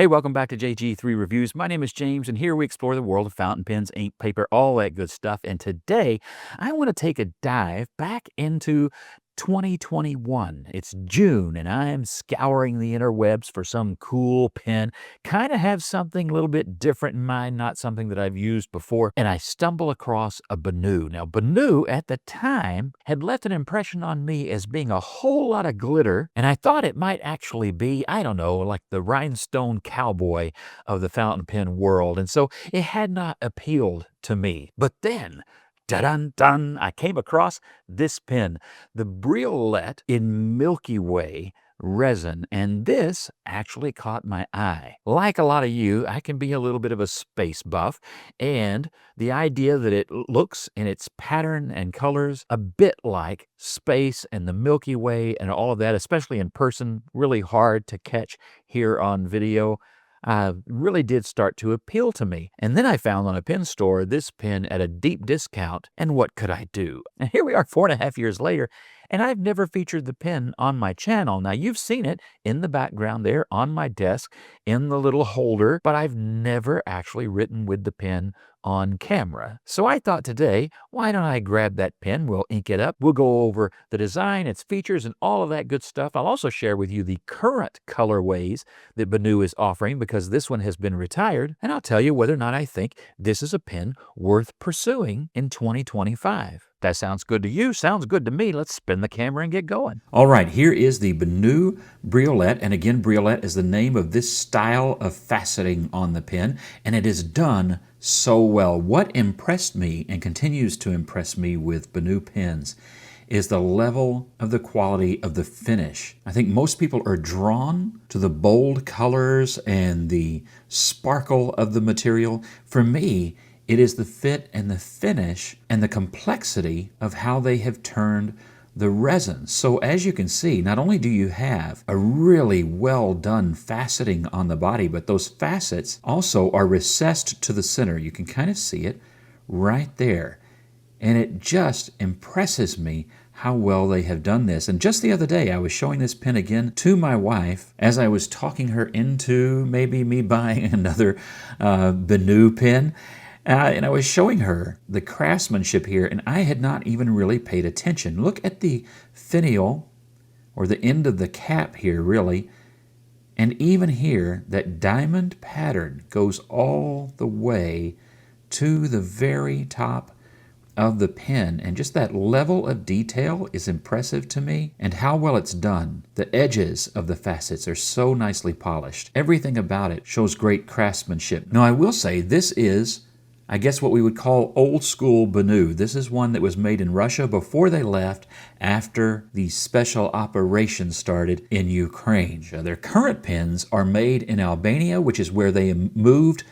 Hey, welcome back to JG3 Reviews. My name is James, and here we explore the world of fountain pens, ink, paper, all that good stuff. And today, I want to take a dive back into 2021. It's June, and I am scouring the interwebs for some cool pen. Kind of have something a little bit different in mind, not something that I've used before. And I stumble across a Benu. Now, Benu at the time had left an impression on me as being a whole lot of glitter, and I thought it might actually be, I don't know, like the rhinestone cowboy of the fountain pen world. And so it had not appealed to me. But then, dun-dun-dun, I came across this pen, the Briolette in Milky Way resin, and this actually caught my eye. Like a lot of you, I can be a little bit of a space buff, and the idea that it looks in its pattern and colors a bit like space and the Milky Way and all of that, especially in person, really hard to catch here on video, really did start to appeal to me. And then I found on a pen store this pen at a deep discount, and what could I do? And here we are 4.5 years later, and I've never featured the pen on my channel. Now, you've seen it in the background there on my desk in the little holder, but I've never actually written with the pen on camera. So I thought today, why don't I grab that pen, we'll ink it up, we'll go over the design, its features, and all of that good stuff. I'll also share with you the current colorways that Benu is offering because this one has been retired, and I'll tell you whether or not I think this is a pen worth pursuing in 2025. That sounds good to you, sounds good to me. Let's spin the camera and get going. All right, here is the Benu Briolette, and again, Briolette is the name of this style of faceting on the pen, and it is done so well. What impressed me and continues to impress me with Benu pens is the level of the quality of the finish. I think most people are drawn to the bold colors and the sparkle of the material. For me, it is the fit and the finish and the complexity of how they have turned the resin. So as you can see, not only do you have a really well done faceting on the body, but those facets also are recessed to the center. You can kind of see it right there. And it just impresses me how well they have done this. And just the other day, I was showing this pen again to my wife as I was talking her into maybe me buying another Benu pen. And I was showing her the craftsmanship here, and I had not even really paid attention. Look at the finial, or the end of the cap here, really. And even here, that diamond pattern goes all the way to the very top of the pen. And just that level of detail is impressive to me, and how well it's done. The edges of the facets are so nicely polished. Everything about it shows great craftsmanship. Now, I will say this is, I guess, what we would call old school Benu. This is one that was made in Russia before they left after the special operation started in Ukraine. Their current pens are made in Armenia, which is where they moved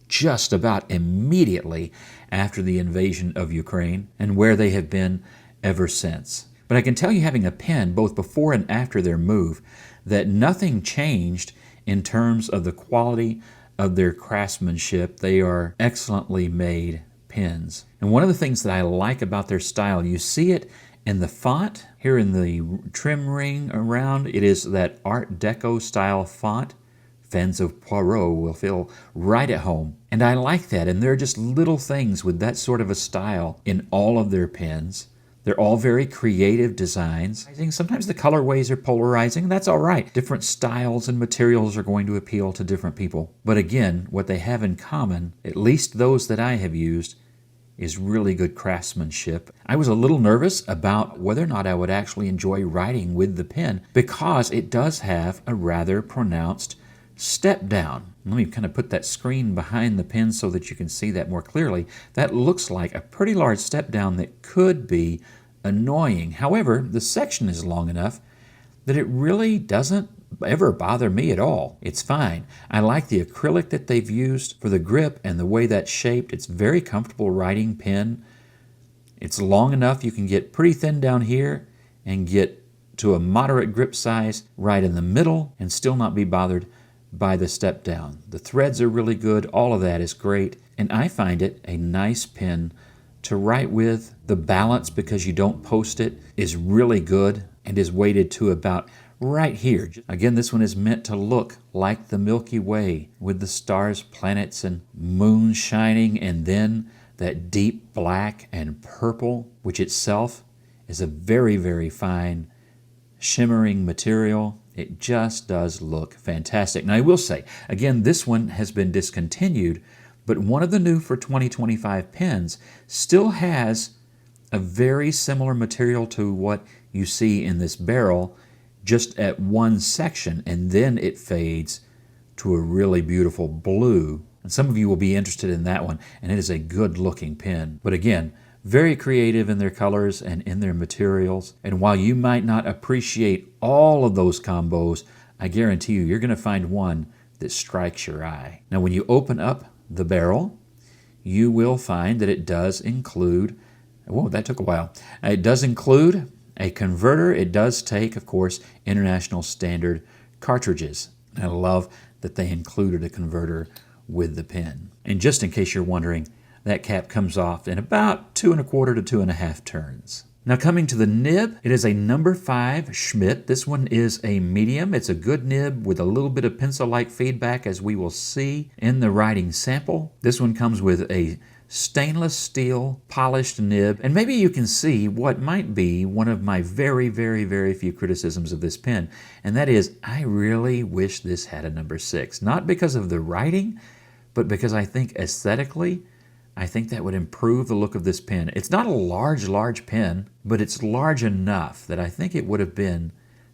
just about immediately after the invasion of Ukraine, and where they have been ever since. But I can tell you, having a pen both before and after their move, that nothing changed in terms of the quality of their craftsmanship. They are excellently made pens. And one of the things that I like about their style, you see it in the font, here in the trim ring around, it is that Art Deco style font. Fans of Poirot will feel right at home. And I like that, and there are just little things with that sort of a style in all of their pens. They're all very creative designs. I think sometimes the colorways are polarizing. That's all right. Different styles and materials are going to appeal to different people. But again, what they have in common, at least those that I have used, is really good craftsmanship. I was a little nervous about whether or not I would actually enjoy writing with the pen because it does have a rather pronounced step down. Let me kind of put that screen behind the pen so that you can see that more clearly. That looks like a pretty large step down that could be annoying. However, the section is long enough that it really doesn't ever bother me at all. It's fine. I like the acrylic that they've used for the grip and the way that's shaped. It's very comfortable writing pen. It's long enough you can get pretty thin down here and get to a moderate grip size right in the middle and still not be bothered by the step down. The threads are really good. All of that is great. And I find it a nice pen to write with. The balance, because you don't post it, is really good and is weighted to about right here. Again, this one is meant to look like the Milky Way with the stars, planets, and moon shining, and then that deep black and purple, which itself is a very, very fine shimmering material. It just does look fantastic. Now, I will say, again, this one has been discontinued, but one of the new for 2025 pens still has a very similar material to what you see in this barrel, just at one section, and then it fades to a really beautiful blue. And some of you will be interested in that one, and it is a good looking pen. But again, very creative in their colors and in their materials. And while you might not appreciate all of those combos, I guarantee you're going to find one that strikes your eye. Now, when you open up the barrel, you will find that it does include, whoa, that took a while. It does include a converter. It does take, of course, international standard cartridges. And I love that they included a converter with the pen. And just in case you're wondering, that cap comes off in about 2 1/4 to 2.5 turns. Now coming to the nib, it is a number 5 Schmidt. This one is a medium. It's a good nib with a little bit of pencil-like feedback, as we will see in the writing sample. This one comes with a stainless steel polished nib, and maybe you can see what might be one of my very, very, very few criticisms of this pen, and that is I really wish this had a number 6. Not because of the writing, but because I think aesthetically, I think that would improve the look of this pen. It's not a large pen, but it's large enough that I think it would have been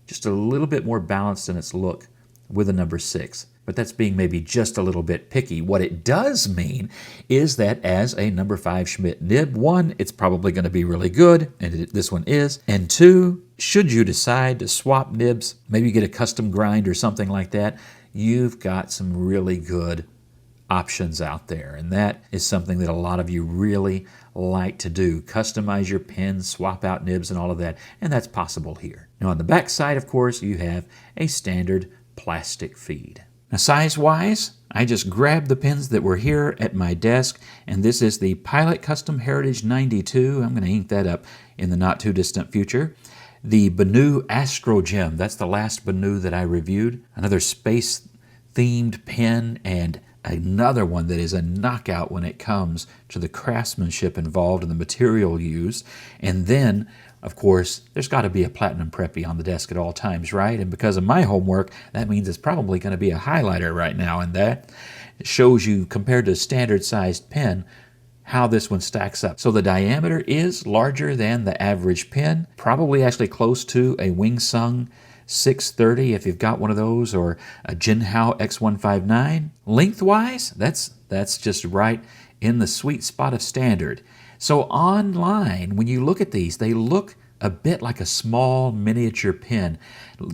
just a little bit more balanced in its look with a number 6. But that's being maybe just a little bit picky. What it does mean is that as a number 5 Schmidt nib, 1, it's probably going to be really good, and this one is. And 2, should you decide to swap nibs, maybe get a custom grind or something like that, you've got some really good options out there, and that is something that a lot of you really like to do. Customize your pens, swap out nibs and all of that, and that's possible here. Now on the back side, of course, you have a standard plastic feed. Now size-wise, I just grabbed the pens that were here at my desk, and this is the Pilot Custom Heritage 92. I'm going to ink that up in the not-too-distant future. The Benu Astro Gem, that's the last Benu that I reviewed. Another space-themed pen, and another one that is a knockout when it comes to the craftsmanship involved and the material used. And then, of course, there's got to be a Platinum Preppy on the desk at all times, right? And because of my homework, that means it's probably going to be a highlighter right now, and that shows you, compared to a standard-sized pen, how this one stacks up. So the diameter is larger than the average pen, probably actually close to a Wingsung 630 if you've got one of those, or a Jinhao X159. Lengthwise, that's just right in the sweet spot of standard. So online, when you look at these, they look a bit like a small miniature pen.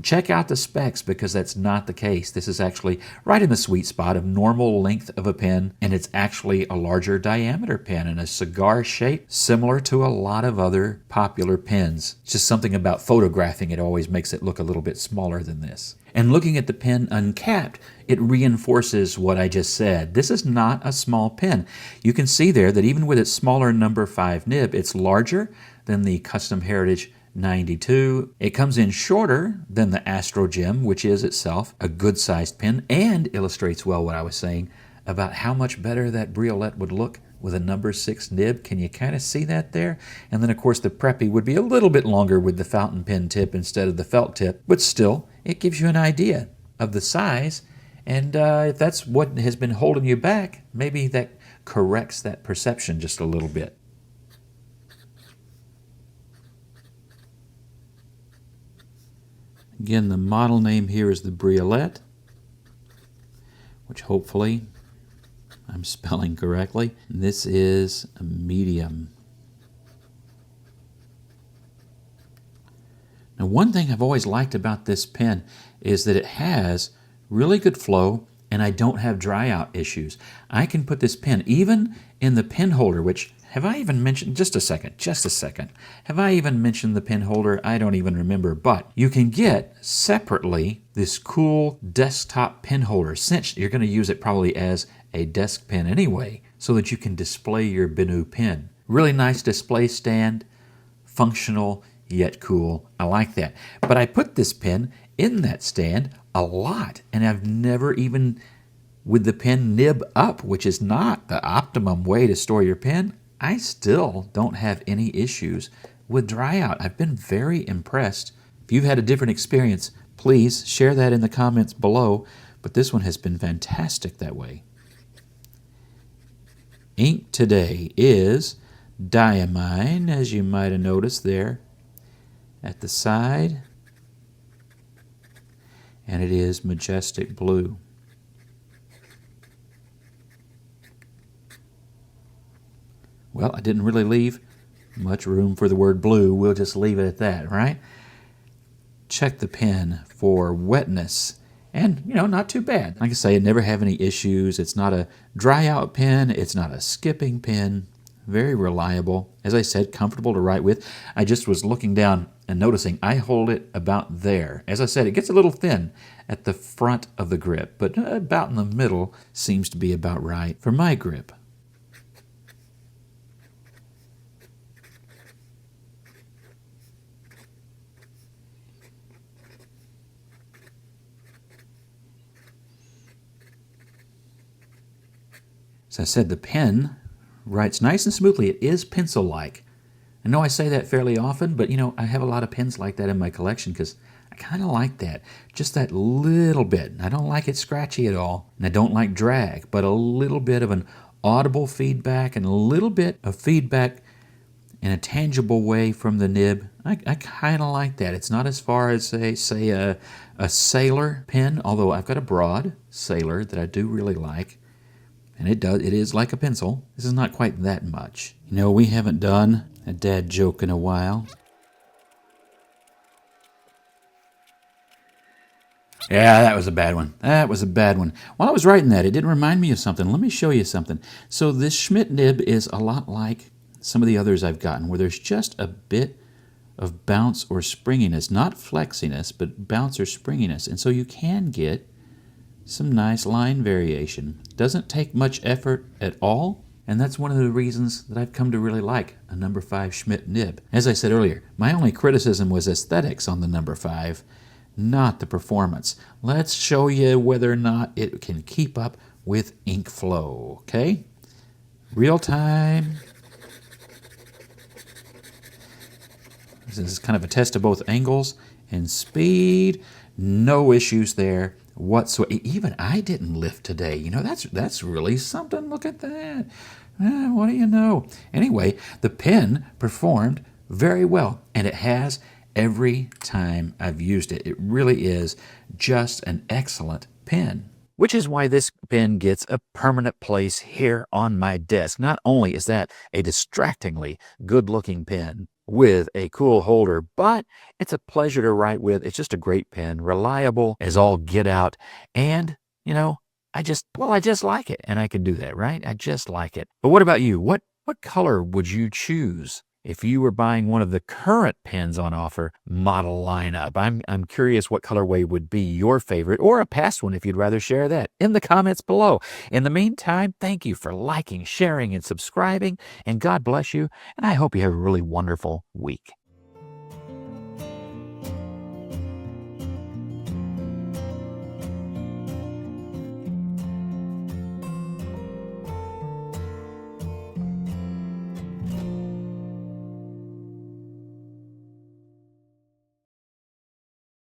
Check out the specs, because that's not the case. This is actually right in the sweet spot of normal length of a pen, and it's actually a larger diameter pen in a cigar shape, similar to a lot of other popular pens. It's just something about photographing it always makes it look a little bit smaller than this. And looking at the pen uncapped, it reinforces what I just said. This is not a small pen. You can see there that even with its smaller number 5 nib, it's larger than the Custom Heritage 92. It comes in shorter than the Astro Gem, which is itself a good-sized pen, and illustrates well what I was saying about how much better that Briolette would look with a number 6 nib. Can you kind of see that there? And then, of course, the Preppy would be a little bit longer with the fountain pen tip instead of the felt tip, but still, it gives you an idea of the size, and if that's what has been holding you back, maybe that corrects that perception just a little bit. Again, the model name here is the Briolette, which hopefully I'm spelling correctly. This is a medium. Now, one thing I've always liked about this pen is that it has really good flow, and I don't have dry out issues. I can put this pen even in the pen holder, which, have I even mentioned, just a second, have I even mentioned the pen holder? I don't even remember, but you can get separately this cool desktop pen holder, since you're going to use it probably as a desk pen anyway, so that you can display your Benu pen. Really nice display stand, functional yet cool. I like that. But I put this pen in that stand a lot, and I've never even, with the pen nib up, which is not the optimum way to store your pen, I still don't have any issues with dry out. I've been very impressed. If you've had a different experience, please share that in the comments below, but this one has been fantastic that way. Ink today is diamine, as you might have noticed there at the side, and it is majestic blue. Well, I didn't really leave much room for the word blue. We'll just leave it at that, right? Check the pen for wetness, and, not too bad. Like I say, I never have any issues. It's not a dry out pen. It's not a skipping pen. Very reliable. As I said, comfortable to write with. I just was looking down and noticing I hold it about there. As I said, it gets a little thin at the front of the grip, but about in the middle seems to be about right for my grip. As I said, the pen writes nice and smoothly. It is pencil-like. I know I say that fairly often, but I have a lot of pens like that in my collection because I kind of like that. Just that little bit. I don't like it scratchy at all, and I don't like drag, but a little bit of an audible feedback and a little bit of feedback in a tangible way from the nib. I kind of like that. It's not as far as, say a Sailor pen, although I've got a broad Sailor that I do really like. And it is like a pencil. This is not quite that much. We haven't done a dad joke in a while. Yeah, that was a bad one. While I was writing that, it did remind me of something. Let me show you something. So this Schmidt nib is a lot like some of the others I've gotten, where there's just a bit of bounce or springiness. Not flexiness, but bounce or springiness. And so you can get some nice line variation. Doesn't take much effort at all, and that's one of the reasons that I've come to really like a number 5 Schmidt nib. As I said earlier, my only criticism was aesthetics on the number 5, not the performance. Let's show you whether or not it can keep up with ink flow, okay? Real time. This is kind of a test of both angles and speed. No issues there whatsoever. Even I didn't lift today. That's really something. Look at that. What do you know? Anyway, the pen performed very well, and it has every time I've used it. It really is just an excellent pen. Which is why this pen gets a permanent place here on my desk. Not only is that a distractingly good-looking pen with a cool holder, but it's a pleasure to write with. It's just a great pen, reliable as all get out, and, I just like it, and I can do that, right? I just like it. But what about you? What color would you choose if you were buying one of the current pens on offer model lineup? I'm curious what colorway would be your favorite, or a past one if you'd rather share that in the comments below. In the meantime, thank you for liking, sharing, and subscribing, and God bless you, and I hope you have a really wonderful week.